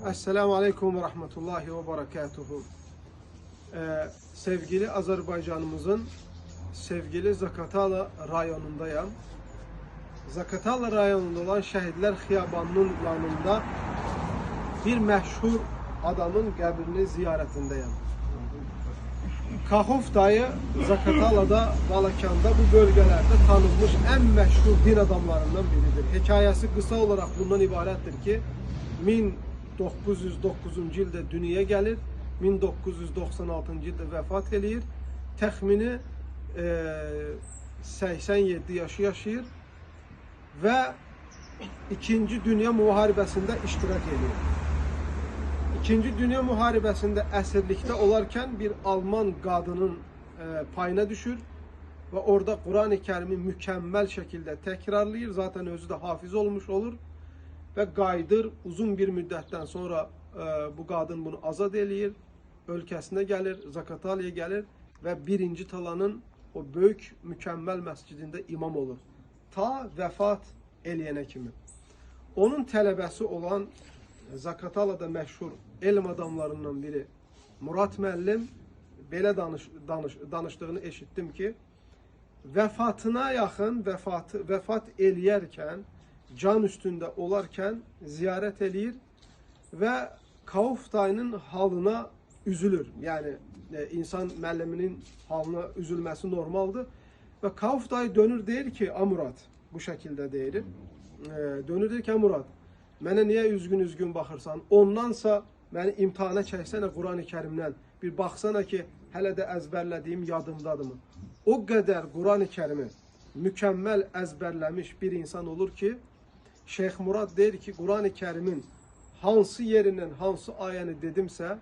Esselamu Aleyküm ve Rahmetullahi ve Berekatuhu. Sevgili Azerbaycanımızın sevgili Zaqatala rayonundayım. Zaqatala rayonunda olan Şəhidlər Xiyabanının yanında bir məşhur adamın qəbrini ziyarətindəyim. Kaxov dayı Zaqatalada, Balakanda, bu bölgelerde tanınmış en meşhur din adamlarından biridir. Hekayesi kısa olarak bundan ibarettir ki 1909-cu ildə dünyaya gəlir, 1996-cı ildə vəfat eləyir. Təxmini 87 yaşı yaşayır və İkinci Dünya Müharibəsində iştirak edir. İkinci Dünya Müharibəsində əsirlikdə olarkən bir Alman qadının payına düşür və orada Quran-ı Kərimi mükəmməl şəkildə təkrarlayır. Zaten özü də hafiz olmuş olur və qayıdır. Uzun bir müddətdən sonra bu qadın bunu azad eləyir, ölkəsinə gəlir, Zaqatalaya gəlir və 1-ci talanın o böyük mükəmməl məscidində imam olur. Ta vəfat eləyənə kimi. Onun tələbəsi olan Zaqatalada məşhur elm adamlarından biri Murad müəllim belə danışdığını eşitdim ki, vəfatına yaxın, vəfat eləyərkən, can üstündə olarkən ziyarət eləyir və Kaxov dayının halına üzülür. Yəni insan müəlliminin halına üzülməsi normaldır. Və Kaxov dayı dönür deyir ki, Murad, bu şəkildə deyir. Dönür deyir ki, Murad, mənə niyə üzgün baxırsan? Ondansa məni imtihana çəksənə Quran-ı Kərimdən. Bir baxsana ki, hələ də əzbərlədiyim yadımdadırmı? O qədər Quran-ı Kərimi mükəmməl əzbərləmiş bir insan olur ki, Şeyx Murad deyir ki, Quran-ı Kərimin hansı yerindən hansı ayəni dedimsə,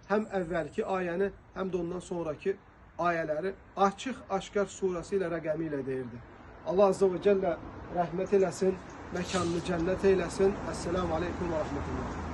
həm əvvəlki ayəni, həm də ondan sonraki ayələri açıq-aşkar surəsi ilə, rəqəmi ilə deyirdi. Allah Azze ve Celle rəhmət eləsin, məkanını cənnət eyləsin. Esselamu Aleyküm və Rahmetullah.